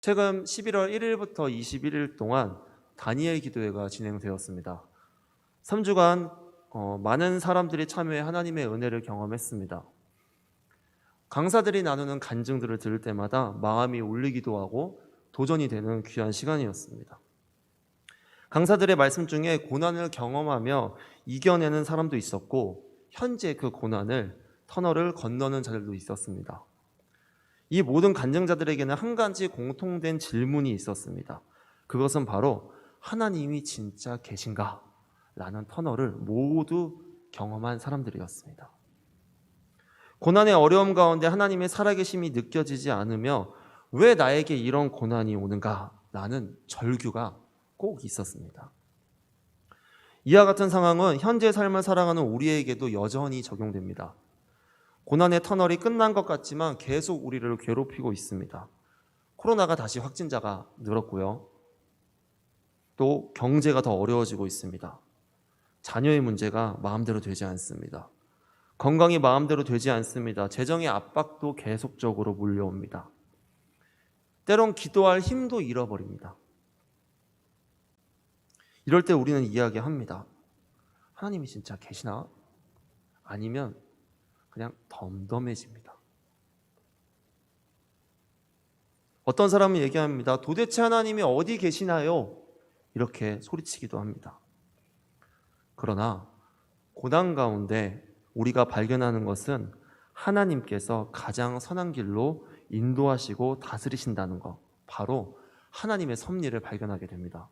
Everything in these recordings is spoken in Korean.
최근 11월 1일부터 21일 동안 다니엘 기도회가 진행되었습니다. 3주간 많은 사람들이 참여해 하나님의 은혜를 경험했습니다. 강사들이 나누는 간증들을 들을 때마다 마음이 울리기도 하고 도전이 되는 귀한 시간이었습니다. 강사들의 말씀 중에 고난을 경험하며 이겨내는 사람도 있었고, 현재 그 고난을 터널을 건너는 자들도 있었습니다. 이 모든 간증자들에게는 한 가지 공통된 질문이 있었습니다. 그것은 바로 하나님이 진짜 계신가? 라는 터널을 모두 경험한 사람들이었습니다. 고난의 어려움 가운데 하나님의 살아계심이 느껴지지 않으며 왜 나에게 이런 고난이 오는가? 라는 절규가 꼭 있었습니다. 이와 같은 상황은 현재 삶을 살아가는 우리에게도 여전히 적용됩니다. 고난의 터널이 끝난 것 같지만 계속 우리를 괴롭히고 있습니다. 코로나가 다시 확진자가 늘었고요. 또 경제가 더 어려워지고 있습니다. 자녀의 문제가 마음대로 되지 않습니다. 건강이 마음대로 되지 않습니다. 재정의 압박도 계속적으로 몰려옵니다. 때론 기도할 힘도 잃어버립니다. 이럴 때 우리는 이야기합니다. 하나님이 진짜 계시나? 아니면 그냥 덤덤해집니다. 어떤 사람은 얘기합니다. 도대체 하나님이 어디 계시나요? 이렇게 소리치기도 합니다. 그러나 고난 가운데 우리가 발견하는 것은 하나님께서 가장 선한 길로 인도하시고 다스리신다는 것, 바로 하나님의 섭리를 발견하게 됩니다.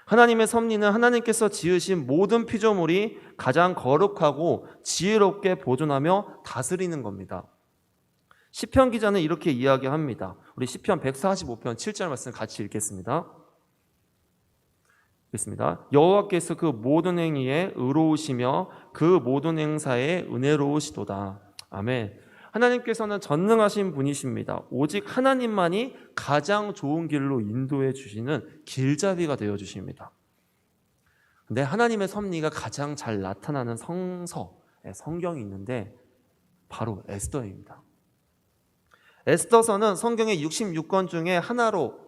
하나님의 섭리는 하나님께서 지으신 모든 피조물이 가장 거룩하고 지혜롭게 보존하며 다스리는 겁니다. 시편 기자는 이렇게 이야기합니다. 우리 시편 145편 7절 말씀 같이 읽겠습니다. 여호와께서 그 모든 행위에 의로우시며 그 모든 행사에 은혜로우시도다. 아멘. 하나님께서는 전능하신 분이십니다. 오직 하나님만이 가장 좋은 길로 인도해 주시는 길잡이가 되어 주십니다. 근데 하나님의 섭리가 가장 잘 나타나는 성경이 있는데 바로 에스더입니다. 에스더서는 성경의 66권 중에 하나로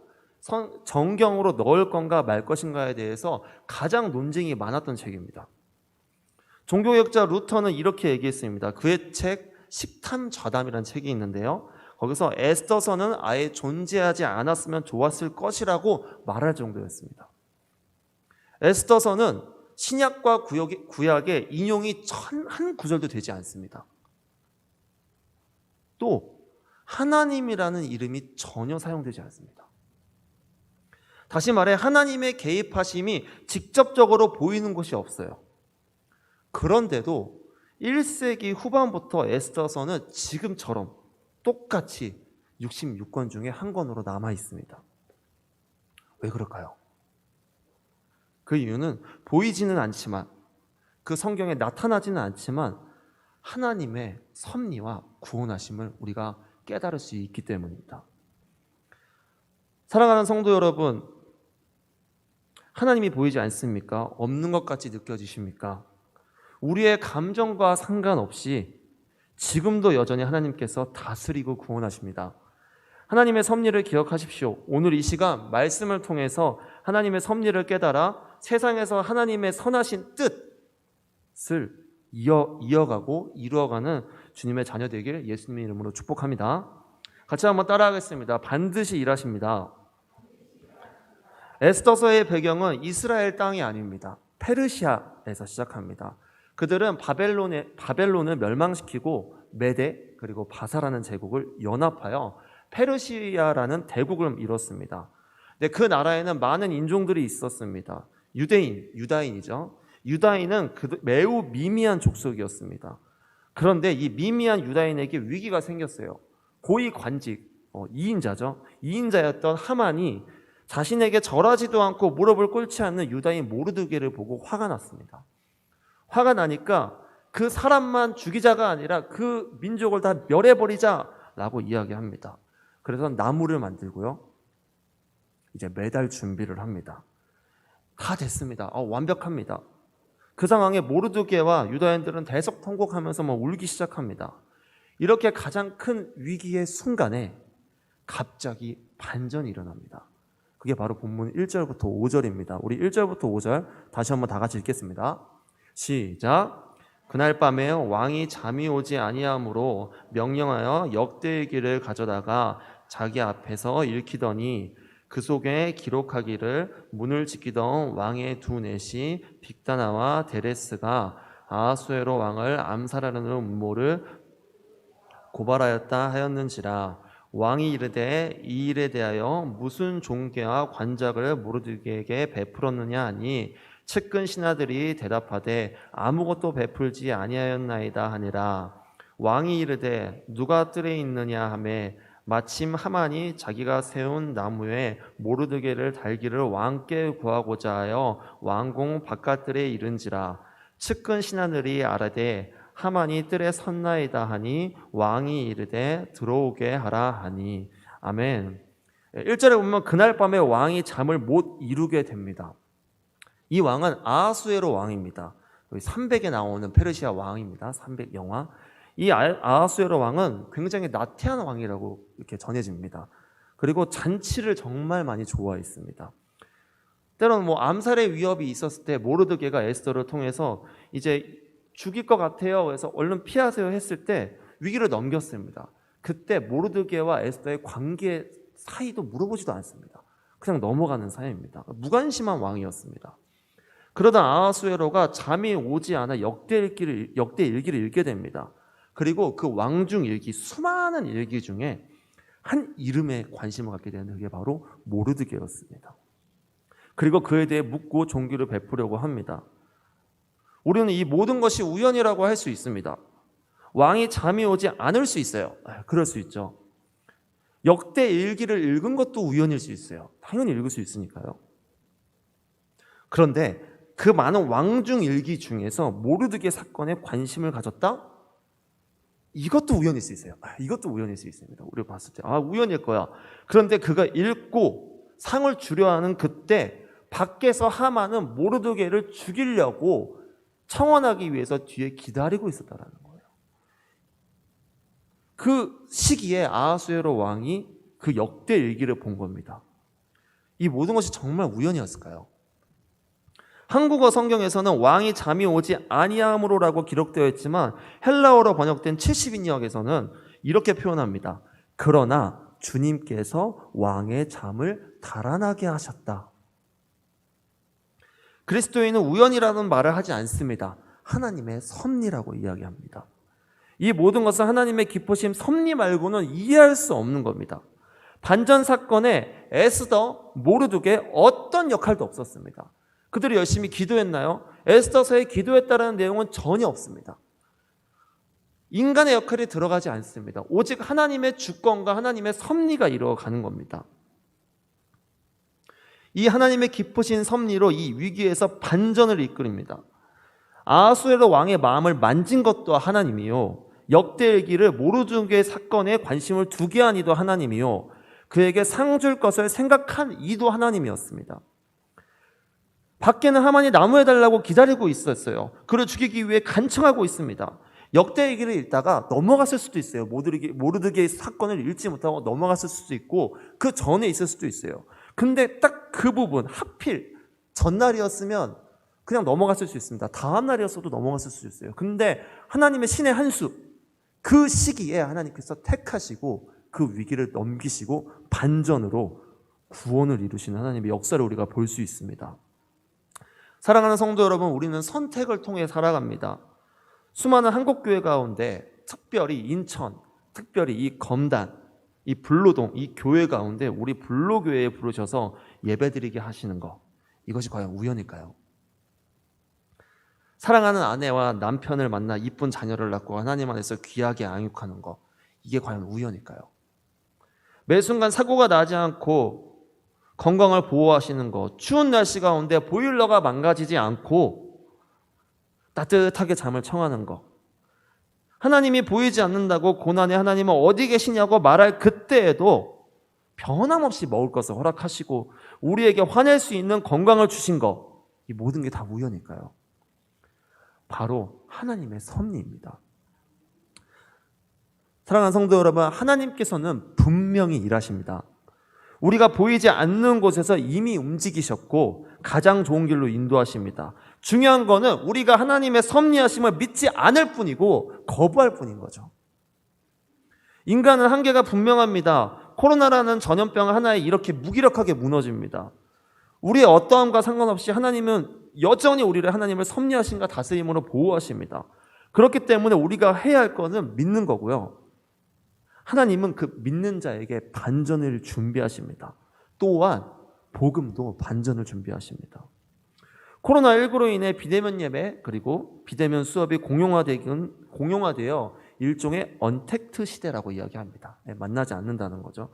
정경으로 넣을 건가 말 것인가에 대해서 가장 논쟁이 많았던 책입니다. 종교개혁자 루터는 이렇게 얘기했습니다. 그의 책 식탐좌담이라는 책이 있는데요, 거기서 에스더서는 아예 존재하지 않았으면 좋았을 것이라고 말할 정도였습니다. 에스더서는 신약과 구약에 인용이 한 구절도 되지 않습니다. 또 하나님이라는 이름이 전혀 사용되지 않습니다. 다시 말해 하나님의 개입하심이 직접적으로 보이는 것이 없어요. 그런데도 1세기 후반부터 에스더서는 지금처럼 똑같이 66권 중에 한 권으로 남아 있습니다. 왜 그럴까요? 그 이유는 보이지는 않지만, 그 성경에 나타나지는 않지만 하나님의 섭리와 구원하심을 우리가 깨달을 수 있기 때문입니다. 사랑하는 성도 여러분, 하나님이 보이지 않습니까? 없는 것 같이 느껴지십니까? 우리의 감정과 상관없이 지금도 여전히 하나님께서 다스리고 구원하십니다. 하나님의 섭리를 기억하십시오. 오늘 이 시간 말씀을 통해서 하나님의 섭리를 깨달아 세상에서 하나님의 선하신 뜻을 이어가고 이루어가는 주님의 자녀 되길 예수님의 이름으로 축복합니다. 같이 한번 따라하겠습니다. 반드시 일하십니다. 에스더서의 배경은 이스라엘 땅이 아닙니다. 페르시아에서 시작합니다. 그들은 바벨론을 멸망시키고 메대 그리고 바사라는 제국을 연합하여 페르시아라는 대국을 이뤘습니다. 근데 그 나라에는 많은 인종들이 있었습니다. 유다인이죠. 유다인은 매우 미미한 족속이었습니다. 그런데 이 미미한 유다인에게 위기가 생겼어요. 고위 관직, 2인자죠. 2인자였던 하만이 자신에게 절하지도 않고 무릎을 꿇지 않는 유다인 모르드게를 보고 화가 났습니다. 화가 나니까 그 사람만 죽이자가 아니라 그 민족을 다 멸해버리자라고 이야기합니다. 그래서 나무를 만들고요, 이제 매달 준비를 합니다. 다 됐습니다. 완벽합니다. 그 상황에 모르드게와 유다인들은 대성통곡하면서 울기 시작합니다. 이렇게 가장 큰 위기의 순간에 갑자기 반전이 일어납니다. 그게 바로 본문 1절부터 5절입니다. 우리 1절부터 5절 다시 한번 다 같이 읽겠습니다. 시작. 그날 밤에 왕이 잠이 오지 아니하므로 명령하여 역대일기를 가져다가 자기 앞에서 읽히더니 그 속에 기록하기를 문을 지키던 왕의 두 넷이 빅다나와 데레스가 아하수에로 왕을 암살하는 음모를 고발하였다 하였는지라. 왕이 이르되 이 일에 대하여 무슨 종계와 관작을 모르드게에게 베풀었느냐 하니 측근 신하들이 대답하되 아무것도 베풀지 아니하였나이다 하니라. 왕이 이르되 누가 뜰에 있느냐 하매 마침 하만이 자기가 세운 나무에 모르드게를 달기를 왕께 구하고자 하여 왕궁 바깥뜰에 이른지라. 측근 신하들이 아뢰되 하만이 뜰에 섰나이다 하니 왕이 이르되 들어오게 하라 하니. 아멘. 1절에 보면 그날 밤에 왕이 잠을 못 이루게 됩니다. 이 왕은 아하수에로 왕입니다. 300에 나오는 페르시아 왕입니다. 300 영화. 이 아하수에로 왕은 굉장히 나태한 왕이라고 이렇게 전해집니다. 그리고 잔치를 정말 많이 좋아했습니다. 때로는 암살의 위협이 있었을 때 모르드게가 에스더를 통해서 이제 죽일 것 같아요. 그래서 얼른 피하세요 했을 때 위기를 넘겼습니다. 그때 모르드게와 에스더의 관계 사이도 물어보지도 않습니다. 그냥 넘어가는 사이입니다. 무관심한 왕이었습니다. 그러다 아하수에로가 잠이 오지 않아 역대일기를 읽게 됩니다. 그리고 그 왕중 일기, 수많은 일기 중에 한 이름에 관심을 갖게 되는 그게 바로 모르드게였습니다. 그리고 그에 대해 묻고 종기를 베푸려고 합니다. 우리는 이 모든 것이 우연이라고 할 수 있습니다. 왕이 잠이 오지 않을 수 있어요. 그럴 수 있죠. 역대 일기를 읽은 것도 우연일 수 있어요. 당연히 읽을 수 있으니까요. 그런데 그 많은 왕중 일기 중에서 모르드게 사건에 관심을 가졌다? 이것도 우연일 수 있어요. 이것도 우연일 수 있습니다. 우리가 봤을 때 우연일 거야. 그런데 그가 읽고 상을 주려 하는 그때 밖에서 하만은 모르드게를 죽이려고 청원하기 위해서 뒤에 기다리고 있었다라는 거예요. 그 시기에 아하수에로 왕이 그 역대 일기를 본 겁니다. 이 모든 것이 정말 우연이었을까요? 한국어 성경에서는 왕이 잠이 오지 아니함으로라고 기록되어 있지만 헬라어로 번역된 70인역에서는 이렇게 표현합니다. 그러나 주님께서 왕의 잠을 달아나게 하셨다. 그리스도인은 우연이라는 말을 하지 않습니다. 하나님의 섭리라고 이야기합니다. 이 모든 것은 하나님의 기쁘심 섭리 말고는 이해할 수 없는 겁니다. 반전 사건에 에스더, 모르드게 어떤 역할도 없었습니다. 그들이 열심히 기도했나요? 에스더서에 기도했다는 내용은 전혀 없습니다. 인간의 역할이 들어가지 않습니다. 오직 하나님의 주권과 하나님의 섭리가 이루어가는 겁니다. 이 하나님의 기쁘신 섭리로 이 위기에서 반전을 이끌입니다. 아하수에로 왕의 마음을 만진 것도 하나님이요, 역대일기를 모르드게 사건에 관심을 두게 한 이도 하나님이요, 그에게 상 줄 것을 생각한 이도 하나님이었습니다. 밖에는 하만이 나무에 달라고 기다리고 있었어요. 그를 죽이기 위해 간청하고 있습니다. 역대일기를 읽다가 넘어갔을 수도 있어요. 모르드게 사건을 읽지 못하고 넘어갔을 수도 있고 그 전에 있을 수도 있어요. 근데 딱 그 부분 하필 전날이었으면 그냥 넘어갔을 수 있습니다. 다음 날이었어도 넘어갔을 수 있어요. 근데 하나님의 신의 한 수, 그 시기에 하나님께서 택하시고 그 위기를 넘기시고 반전으로 구원을 이루시는 하나님의 역사를 우리가 볼 수 있습니다. 사랑하는 성도 여러분, 우리는 선택을 통해 살아갑니다. 수많은 한국교회 가운데 특별히 인천, 특별히 이 검단, 이 불로동, 이 교회 가운데 우리 불로교회에 부르셔서 예배드리게 하시는 것, 이것이 과연 우연일까요? 사랑하는 아내와 남편을 만나 이쁜 자녀를 낳고 하나님 안에서 귀하게 양육하는 것, 이게 과연 우연일까요? 매 순간 사고가 나지 않고 건강을 보호하시는 것, 추운 날씨 가운데 보일러가 망가지지 않고 따뜻하게 잠을 청하는 것, 하나님이 보이지 않는다고 고난의 하나님은 어디 계시냐고 말할 그때에도 변함없이 먹을 것을 허락하시고 우리에게 화낼 수 있는 건강을 주신 것, 이 모든 게 다 우연일까요? 바로 하나님의 섭리입니다. 사랑하는 성도 여러분, 하나님께서는 분명히 일하십니다. 우리가 보이지 않는 곳에서 이미 움직이셨고 가장 좋은 길로 인도하십니다. 중요한 거는 우리가 하나님의 섭리하심을 믿지 않을 뿐이고 거부할 뿐인 거죠. 인간은 한계가 분명합니다. 코로나라는 전염병 하나에 이렇게 무기력하게 무너집니다. 우리의 어떠함과 상관없이 하나님은 여전히 우리를 하나님을 섭리하심과 다스림으로 보호하십니다. 그렇기 때문에 우리가 해야 할 것은 믿는 거고요. 하나님은 그 믿는 자에게 반전을 준비하십니다. 또한 복음도 반전을 준비하십니다. 코로나19로 인해 비대면 예배 그리고 비대면 수업이 공용화되어 일종의 언택트 시대라고 이야기합니다. 만나지 않는다는 거죠.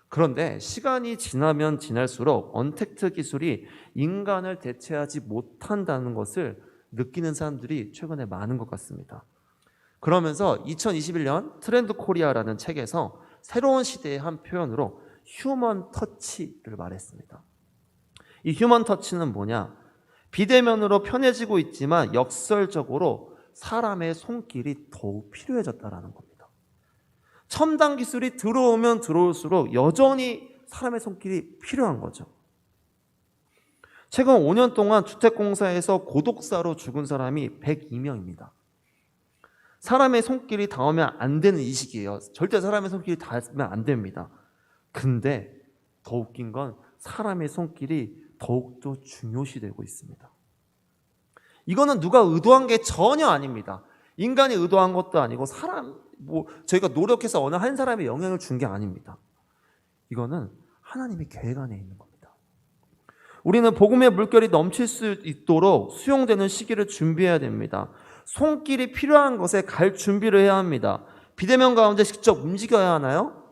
그런데 시간이 지나면 지날수록 언택트 기술이 인간을 대체하지 못한다는 것을 느끼는 사람들이 최근에 많은 것 같습니다. 그러면서 2021년 트렌드 코리아라는 책에서 새로운 시대의 한 표현으로 휴먼 터치를 말했습니다. 이 휴먼 터치는 뭐냐? 비대면으로 편해지고 있지만 역설적으로 사람의 손길이 더욱 필요해졌다는 겁니다. 첨단 기술이 들어오면 들어올수록 여전히 사람의 손길이 필요한 거죠. 최근 5년 동안 주택공사에서 고독사로 죽은 사람이 102명입니다. 사람의 손길이 닿으면 안 되는 이 시기예요. 절대 사람의 손길이 닿으면 안 됩니다. 근데 더 웃긴 건 사람의 손길이 더욱더 중요시되고 있습니다. 이거는 누가 의도한 게 전혀 아닙니다. 인간이 의도한 것도 아니고 저희가 노력해서 어느 한 사람의 영향을 준 게 아닙니다. 이거는 하나님의 계획 안에 있는 겁니다. 우리는 복음의 물결이 넘칠 수 있도록 수용되는 시기를 준비해야 됩니다. 손길이 필요한 것에 갈 준비를 해야 합니다. 비대면 가운데 직접 움직여야 하나요?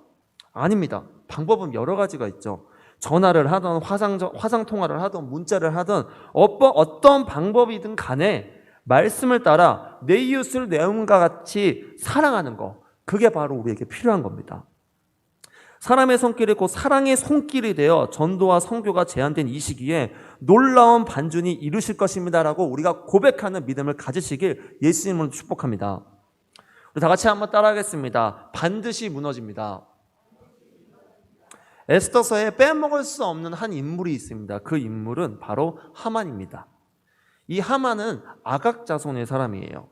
아닙니다. 방법은 여러 가지가 있죠. 전화를 하든 화상통화를 하든 문자를 하든 어떤 방법이든 간에 말씀을 따라 내 이웃을 내 몸과 같이 사랑하는 거, 그게 바로 우리에게 필요한 겁니다. 사람의 손길이 곧 사랑의 손길이 되어 전도와 선교가 제한된 이 시기에 놀라운 반전이 이루실 것입니다라고 우리가 고백하는 믿음을 가지시길 예수님으로 축복합니다. 우리 다 같이 한번 따라하겠습니다. 반드시 무너집니다. 에스더서에 빼먹을 수 없는 한 인물이 있습니다. 그 인물은 바로 하만입니다. 이 하만은 아각 자손의 사람이에요.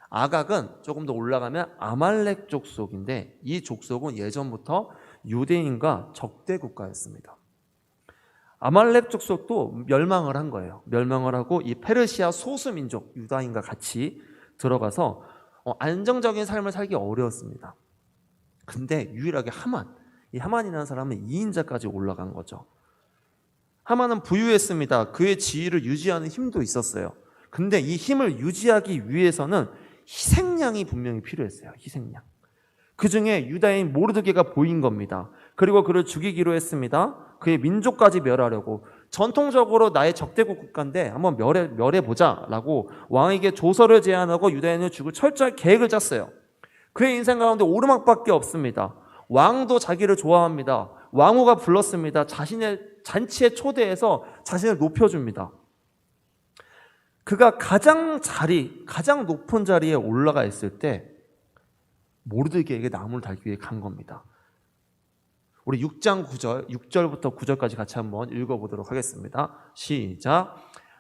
아각은 조금 더 올라가면 아말렉 족속인데 이 족속은 예전부터 유대인과 적대 국가였습니다. 아말렉 족속도 멸망을 한 거예요. 멸망을 하고 이 페르시아 소수민족 유다인과 같이 들어가서 안정적인 삶을 살기 어려웠습니다. 근데 유일하게 이 하만이라는 사람은 2인자까지 올라간 거죠. 하만은 부유했습니다. 그의 지위를 유지하는 힘도 있었어요. 근데 이 힘을 유지하기 위해서는 희생양이 분명히 필요했어요. 희생양. 그 중에 유다인 모르드게가 보인 겁니다. 그리고 그를 죽이기로 했습니다. 그의 민족까지 멸하려고. 전통적으로 나의 적대국 국가인데 한번 멸해보자 라고 왕에게 조서를 제안하고 유다인을 죽일 철저히 계획을 짰어요. 그의 인생 가운데 오르막밖에 없습니다. 왕도 자기를 좋아합니다. 왕후가 불렀습니다. 자신의 잔치에 초대해서 자신을 높여줍니다. 그가 가장 높은 자리에 올라가 있을 때 모르드게에게 나무를 달기 위해 간 겁니다. 우리 6장 6절부터 9절까지 같이 한번 읽어보도록 하겠습니다. 시작.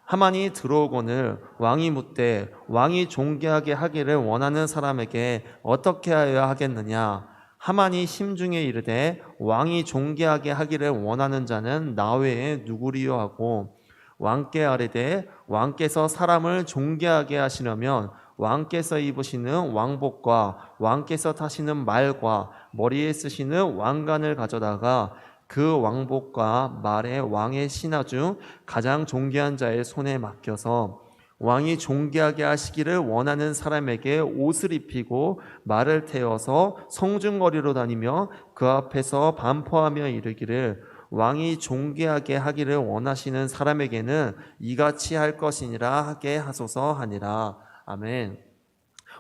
하만이 들어오거늘 왕이 묻되 왕이 존귀하게 하기를 원하는 사람에게 어떻게 하여야 하겠느냐. 하만이 심중에 이르되 왕이 존귀하게 하기를 원하는 자는 나 외에 누구리요 하고 왕께 아뢰되 왕께서 사람을 존귀하게 하시려면 왕께서 입으시는 왕복과 왕께서 타시는 말과 머리에 쓰시는 왕관을 가져다가 그 왕복과 말에 왕의 신하 중 가장 존귀한 자의 손에 맡겨서 왕이 존귀하게 하시기를 원하는 사람에게 옷을 입히고 말을 태워서 성중거리로 다니며 그 앞에서 반포하며 이르기를 왕이 존귀하게 하기를 원하시는 사람에게는 이같이 할 것이니라 하게 하소서 하니라. 아멘.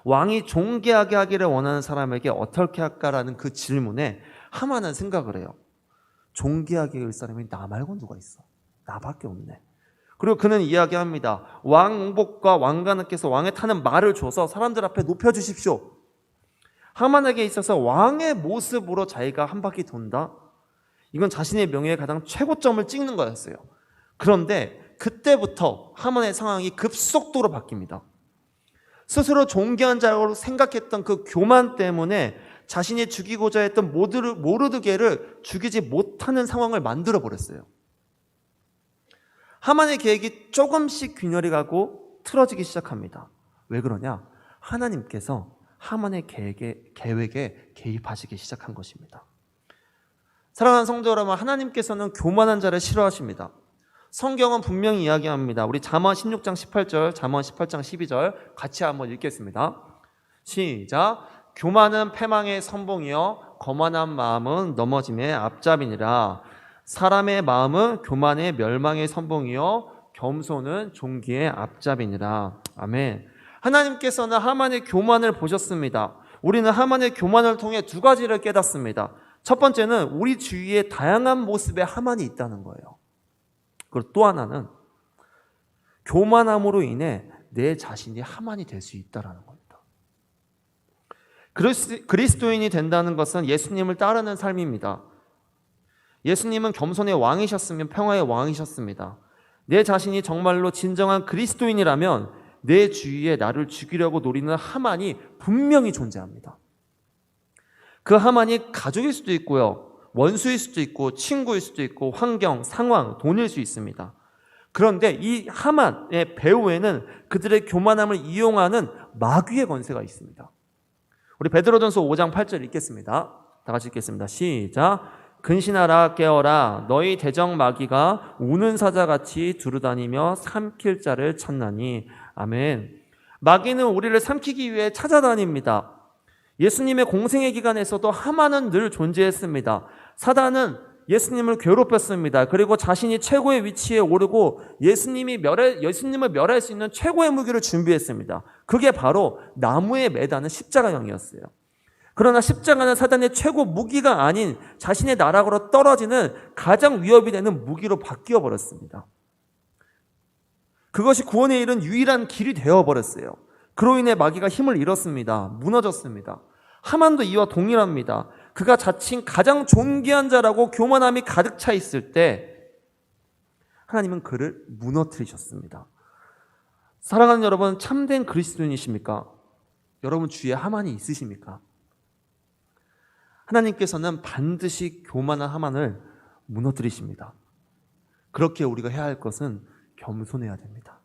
왕이 존귀하게 하기를 원하는 사람에게 어떻게 할까라는 그 질문에 하만은 생각을 해요. 존귀하게 할 사람이 나 말고 누가 있어? 나밖에 없네. 그리고 그는 이야기합니다. 왕복과 왕관께서 왕에 타는 말을 줘서 사람들 앞에 높여주십시오. 하만에게 있어서 왕의 모습으로 자기가 한 바퀴 돈다? 이건 자신의 명예의 가장 최고점을 찍는 거였어요. 그런데 그때부터 하만의 상황이 급속도로 바뀝니다. 스스로 존귀한 자라고 생각했던 그 교만 때문에 자신이 죽이고자 했던 모르드게를 죽이지 못하는 상황을 만들어 버렸어요. 하만의 계획이 조금씩 균열이 가고 틀어지기 시작합니다. 왜 그러냐? 하나님께서 하만의 계획에 개입하시기 시작한 것입니다. 사랑하는 성도 여러분, 하나님께서는 교만한 자를 싫어하십니다. 성경은 분명히 이야기합니다. 우리 잠언 16장 18절, 잠언 18장 12절 같이 한번 읽겠습니다. 시작. 교만은 패망의 선봉이요 거만한 마음은 넘어짐의 앞잡이니라. 사람의 마음은 교만의 멸망의 선봉이요 겸손은 존귀의 앞잡이니라. 아멘. 하나님께서는 하만의 교만을 보셨습니다. 우리는 하만의 교만을 통해 두 가지를 깨닫습니다. 첫 번째는 우리 주위에 다양한 모습의 하만이 있다는 거예요. 그리고 또 하나는 교만함으로 인해 내 자신이 하만이 될 수 있다는 겁니다. 그리스도인이 된다는 것은 예수님을 따르는 삶입니다. 예수님은 겸손의 왕이셨으면 평화의 왕이셨습니다. 내 자신이 정말로 진정한 그리스도인이라면 내 주위에 나를 죽이려고 노리는 하만이 분명히 존재합니다. 그 하만이 가족일 수도 있고요, 원수일 수도 있고 친구일 수도 있고 환경, 상황, 돈일 수 있습니다. 그런데 이 하만의 배후에는 그들의 교만함을 이용하는 마귀의 권세가 있습니다. 우리 베드로전서 5장 8절 읽겠습니다. 다 같이 읽겠습니다. 시작. 근신하라 깨어라 너희 대적 마귀가 우는 사자같이 두루다니며 삼킬 자를 찾나니. 아멘. 마귀는 우리를 삼키기 위해 찾아다닙니다. 예수님의 공생의 기간에서도 하만은 늘 존재했습니다. 사단은 예수님을 괴롭혔습니다. 그리고 자신이 최고의 위치에 오르고 예수님을 멸할 수 있는 최고의 무기를 준비했습니다. 그게 바로 나무에 매다는 십자가형이었어요. 그러나 십자가는 사단의 최고 무기가 아닌 자신의 나락으로 떨어지는 가장 위협이 되는 무기로 바뀌어 버렸습니다. 그것이 구원에 이른 유일한 길이 되어버렸어요. 그로 인해 마귀가 힘을 잃었습니다. 무너졌습니다. 하만도 이와 동일합니다. 그가 자칭 가장 존귀한 자라고 교만함이 가득 차 있을 때 하나님은 그를 무너뜨리셨습니다. 사랑하는 여러분, 참된 그리스도인이십니까? 여러분 주위에 하만이 있으십니까? 하나님께서는 반드시 교만한 하만을 무너뜨리십니다. 그렇게 우리가 해야 할 것은 겸손해야 됩니다.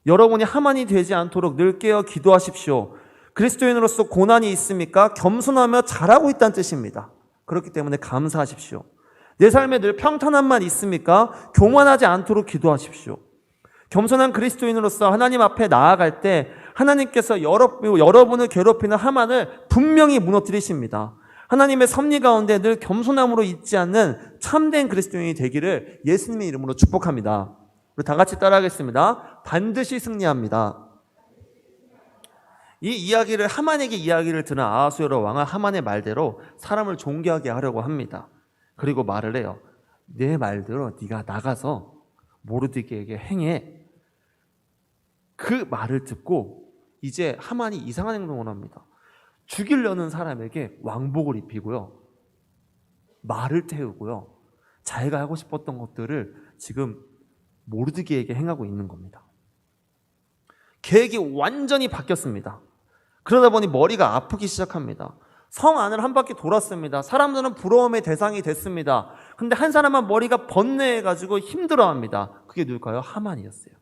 여러분이 하만이 되지 않도록 늘 깨어 기도하십시오. 그리스도인으로서 고난이 있습니까? 겸손하며 잘하고 있다는 뜻입니다. 그렇기 때문에 감사하십시오. 내 삶에 늘 평탄함만 있습니까? 교만하지 않도록 기도하십시오. 겸손한 그리스도인으로서 하나님 앞에 나아갈 때 하나님께서 여러분을 괴롭히는 하만을 분명히 무너뜨리십니다. 하나님의 섭리 가운데 늘 겸손함으로 있지 않는 참된 그리스도인이 되기를 예수님의 이름으로 축복합니다. 우리 다 같이 따라하겠습니다. 반드시 승리합니다. 이 이야기를 하만에게 이야기를 들은 아하수에로 왕은 하만의 말대로 사람을 존경하게 하려고 합니다. 그리고 말을 해요. 내 말대로 네가 나가서 모르드게에게 행해. 그 말을 듣고 이제 하만이 이상한 행동을 합니다. 죽이려는 사람에게 왕복을 입히고요, 말을 태우고요, 자기가 하고 싶었던 것들을 지금 모르드게에게 행하고 있는 겁니다. 계획이 완전히 바뀌었습니다. 그러다 보니 머리가 아프기 시작합니다. 성 안을 한 바퀴 돌았습니다. 사람들은 부러움의 대상이 됐습니다. 근데 한 사람은 머리가 번뇌해가지고 힘들어합니다. 그게 누굴까요? 하만이었어요.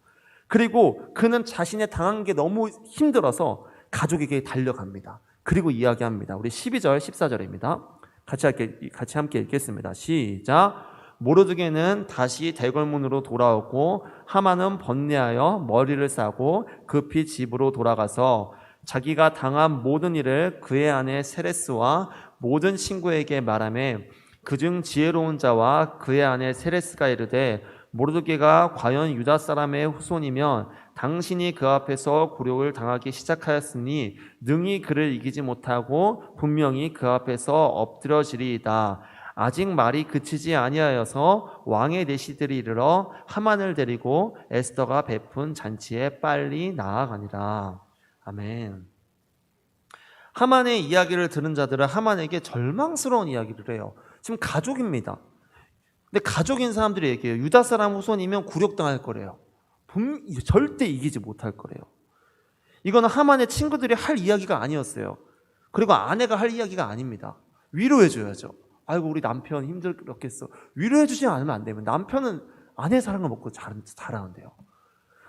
그리고 그는 자신의 당한 게 너무 힘들어서 가족에게 달려갑니다. 그리고 이야기합니다. 우리 12절, 14절입니다. 같이 함께 읽겠습니다. 시작. 모르드게는 다시 대궐문으로 돌아오고 하만은 번뇌하여 머리를 싸고 급히 집으로 돌아가서 자기가 당한 모든 일을 그의 아내 세레스와 모든 친구에게 말하며 그중 지혜로운 자와 그의 아내 세레스가 이르되 모르드게가 과연 유다 사람의 후손이면 당신이 그 앞에서 굴욕을 당하기 시작하였으니 능히 그를 이기지 못하고 분명히 그 앞에서 엎드려지리이다. 아직 말이 그치지 아니하여서 왕의 내시들이 이르러 하만을 데리고 에스더가 베푼 잔치에 빨리 나아가니라. 아멘. 하만의 이야기를 들은 자들은 하만에게 절망스러운 이야기를 해요. 지금 가족입니다. 근데 가족인 사람들이 얘기해요. 유다 사람 후손이면 굴욕당할 거래요. 절대 이기지 못할 거래요. 이거는 하만의 친구들이 할 이야기가 아니었어요. 그리고 아내가 할 이야기가 아닙니다. 위로해줘야죠. 아이고 우리 남편 힘들었겠어. 위로해주지 않으면 안 되면 남편은 아내 사랑을 먹고 자라는데요.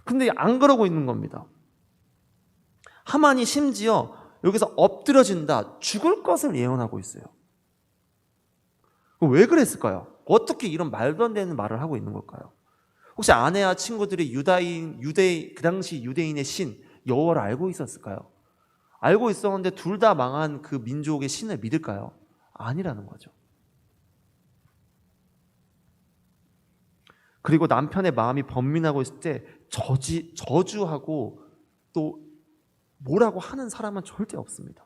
근데 안 그러고 있는 겁니다. 하만이 심지어 여기서 엎드려진다, 죽을 것을 예언하고 있어요. 왜 그랬을까요? 어떻게 이런 말도 안 되는 말을 하고 있는 걸까요? 혹시 아내와 친구들이 그 당시 유대인의 신 여호와를 알고 있었을까요? 알고 있었는데 둘 다 망한 그 민족의 신을 믿을까요? 아니라는 거죠. 그리고 남편의 마음이 번민하고 있을 때 저주하고 또 뭐라고 하는 사람은 절대 없습니다.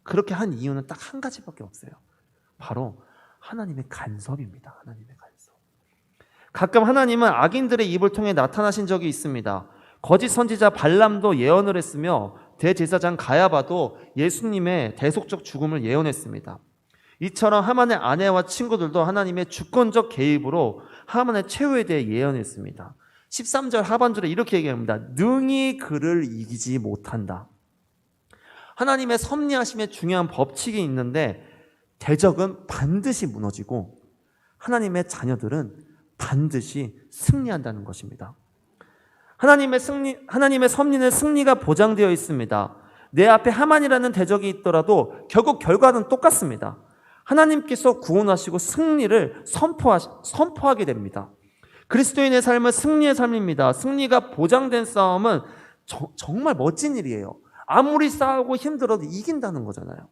그렇게 한 이유는 딱 한 가지밖에 없어요. 바로 하나님의 간섭입니다. 하나님의 간섭. 가끔 하나님은 악인들의 입을 통해 나타나신 적이 있습니다. 거짓 선지자 발람도 예언을 했으며 대제사장 가야바도 예수님의 대속적 죽음을 예언했습니다. 이처럼 하만의 아내와 친구들도 하나님의 주권적 개입으로 하만의 최후에 대해 예언했습니다. 13절 하반절에 이렇게 얘기합니다. 능히 그를 이기지 못한다. 하나님의 섭리하심에 중요한 법칙이 있는데 대적은 반드시 무너지고 하나님의 자녀들은 반드시 승리한다는 것입니다. 하나님의 섭리는 승리가 보장되어 있습니다. 내 앞에 하만이라는 대적이 있더라도 결국 결과는 똑같습니다. 하나님께서 구원하시고 승리를 선포하게 됩니다. 그리스도인의 삶은 승리의 삶입니다. 승리가 보장된 싸움은 정말 멋진 일이에요. 아무리 싸우고 힘들어도 이긴다는 거잖아요.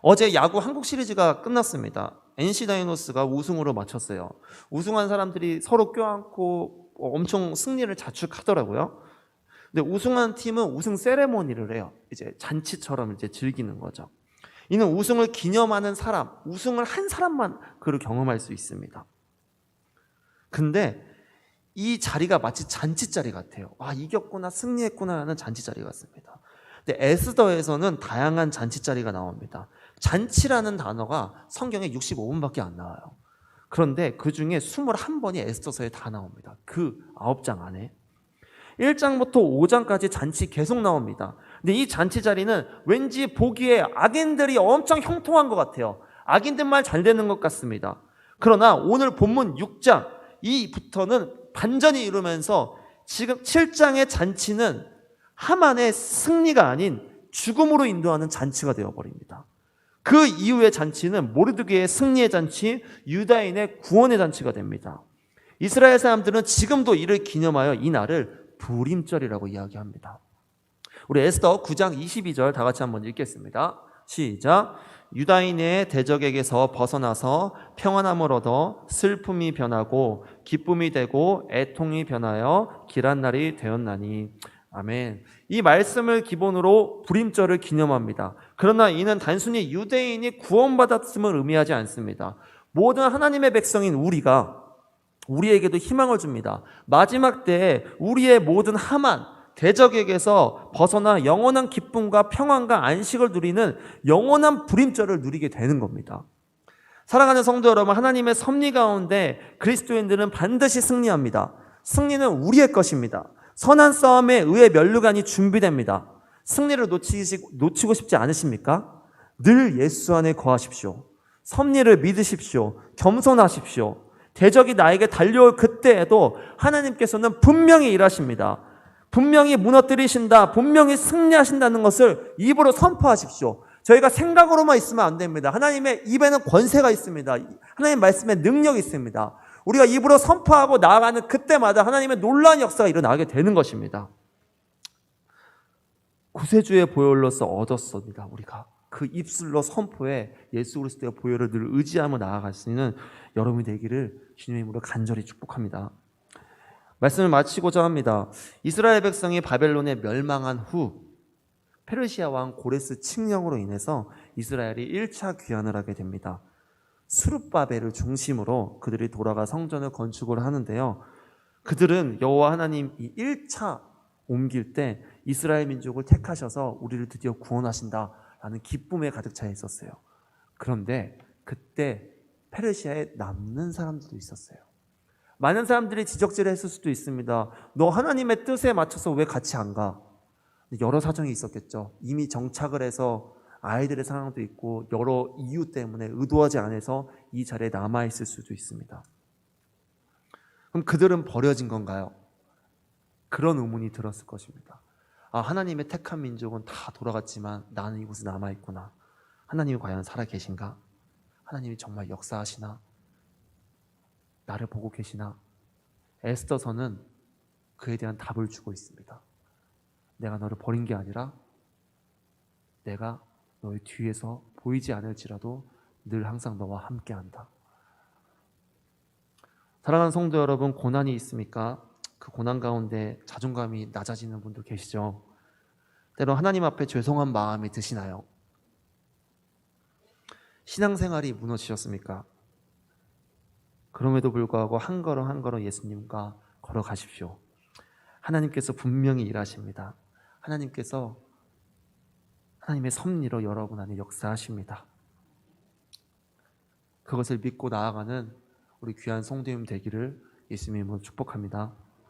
어제 야구 한국 시리즈가 끝났습니다. NC 다이노스가 우승으로 마쳤어요. 우승한 사람들이 서로 껴안고 엄청 승리를 자축하더라고요. 근데 우승한 팀은 우승 세레모니를 해요. 이제 잔치처럼 이제 즐기는 거죠. 이는 우승을 기념하는 사람, 우승을 한 사람만 그를 경험할 수 있습니다. 근데 이 자리가 마치 잔치 자리 같아요. 아, 이겼구나, 승리했구나 하는 잔치 자리 같습니다. 근데 에스더에서는 다양한 잔치 자리가 나옵니다. 잔치라는 단어가 성경에 65번밖에 안 나와요. 그런데 그 중에 21번이 에스더서에 다 나옵니다. 그 9장 안에. 1장부터 5장까지 잔치 계속 나옵니다. 근데 이 잔치 자리는 왠지 보기에 악인들이 엄청 형통한 것 같아요. 악인들 말 잘 되는 것 같습니다. 그러나 오늘 본문 6장 이부터는 반전이 이루면서 지금 7장의 잔치는 하만의 승리가 아닌 죽음으로 인도하는 잔치가 되어버립니다. 그 이후의 잔치는 모르드게의 승리의 잔치, 유다인의 구원의 잔치가 됩니다. 이스라엘 사람들은 지금도 이를 기념하여 이 날을 부림절이라고 이야기합니다. 우리 에스더 9장 22절 다 같이 한번 읽겠습니다. 시작. 유다인의 대적에게서 벗어나서 평안함을 얻어 슬픔이 변하고 기쁨이 되고 애통이 변하여 길한 날이 되었나니. 아멘. 이 말씀을 기본으로 부림절을 기념합니다. 그러나 이는 단순히 유대인이 구원받았음을 의미하지 않습니다. 모든 하나님의 백성인 우리에게도 희망을 줍니다. 마지막 때에 우리의 모든 하만, 대적에게서 벗어나 영원한 기쁨과 평안과 안식을 누리는 영원한 부림절을 누리게 되는 겁니다. 사랑하는 성도 여러분, 하나님의 섭리 가운데 그리스도인들은 반드시 승리합니다. 승리는 우리의 것입니다. 선한 싸움에 의의 면류관이 준비됩니다. 승리를 놓치고 싶지 않으십니까? 늘 예수 안에 거하십시오. 섭리를 믿으십시오. 겸손하십시오. 대적이 나에게 달려올 그때에도 하나님께서는 분명히 일하십니다. 분명히 무너뜨리신다, 분명히 승리하신다는 것을 입으로 선포하십시오. 저희가 생각으로만 있으면 안 됩니다. 하나님의 입에는 권세가 있습니다. 하나님의 말씀에 능력이 있습니다. 우리가 입으로 선포하고 나아가는 그때마다 하나님의 놀라운 역사가 일어나게 되는 것입니다. 구세주의 보혈로서 얻었습니다. 우리가 그 입술로 선포해 예수 그리스도의 보혈을 늘 의지하며 나아갈 수 있는 여러분이 되기를 주님의 이름으로 간절히 축복합니다. 말씀을 마치고자 합니다. 이스라엘 백성이 바벨론에 멸망한 후 페르시아 왕 고레스 칙령으로 인해서 이스라엘이 1차 귀환을 하게 됩니다. 스룹바벨을 중심으로 그들이 돌아가 성전을 건축을 하는데요. 그들은 여호와 하나님 이 1차 옮길 때 이스라엘 민족을 택하셔서 우리를 드디어 구원하신다라는 기쁨에 가득 차 있었어요. 그런데 그때 페르시아에 남는 사람들도 있었어요. 많은 사람들이 지적질을 했을 수도 있습니다. 너 하나님의 뜻에 맞춰서 왜 같이 안 가? 여러 사정이 있었겠죠. 이미 정착을 해서 아이들의 상황도 있고 여러 이유 때문에 의도하지 않아서 이 자리에 남아있을 수도 있습니다. 그럼 그들은 버려진 건가요? 그런 의문이 들었을 것입니다. 아, 하나님의 택한 민족은 다 돌아갔지만 나는 이곳에 남아있구나. 하나님이 과연 살아계신가? 하나님이 정말 역사하시나? 나를 보고 계시나? 에스더서는 그에 대한 답을 주고 있습니다. 내가 너를 버린 게 아니라 내가 너의 뒤에서 보이지 않을지라도 늘 항상 너와 함께한다. 사랑하는 성도 여러분, 고난이 있습니까? 그 고난 가운데 자존감이 낮아지는 분도 계시죠? 때로 하나님 앞에 죄송한 마음이 드시나요? 신앙생활이 무너지셨습니까? 그럼에도 불구하고 한 걸음 한 걸음 예수님과 걸어가십시오. 하나님께서 분명히 일하십니다. 하나님께서 하나님의 섭리로 여러분 안에 역사하십니다. 그것을 믿고 나아가는 우리 귀한 성도님 되기를 예수님으로 축복합니다.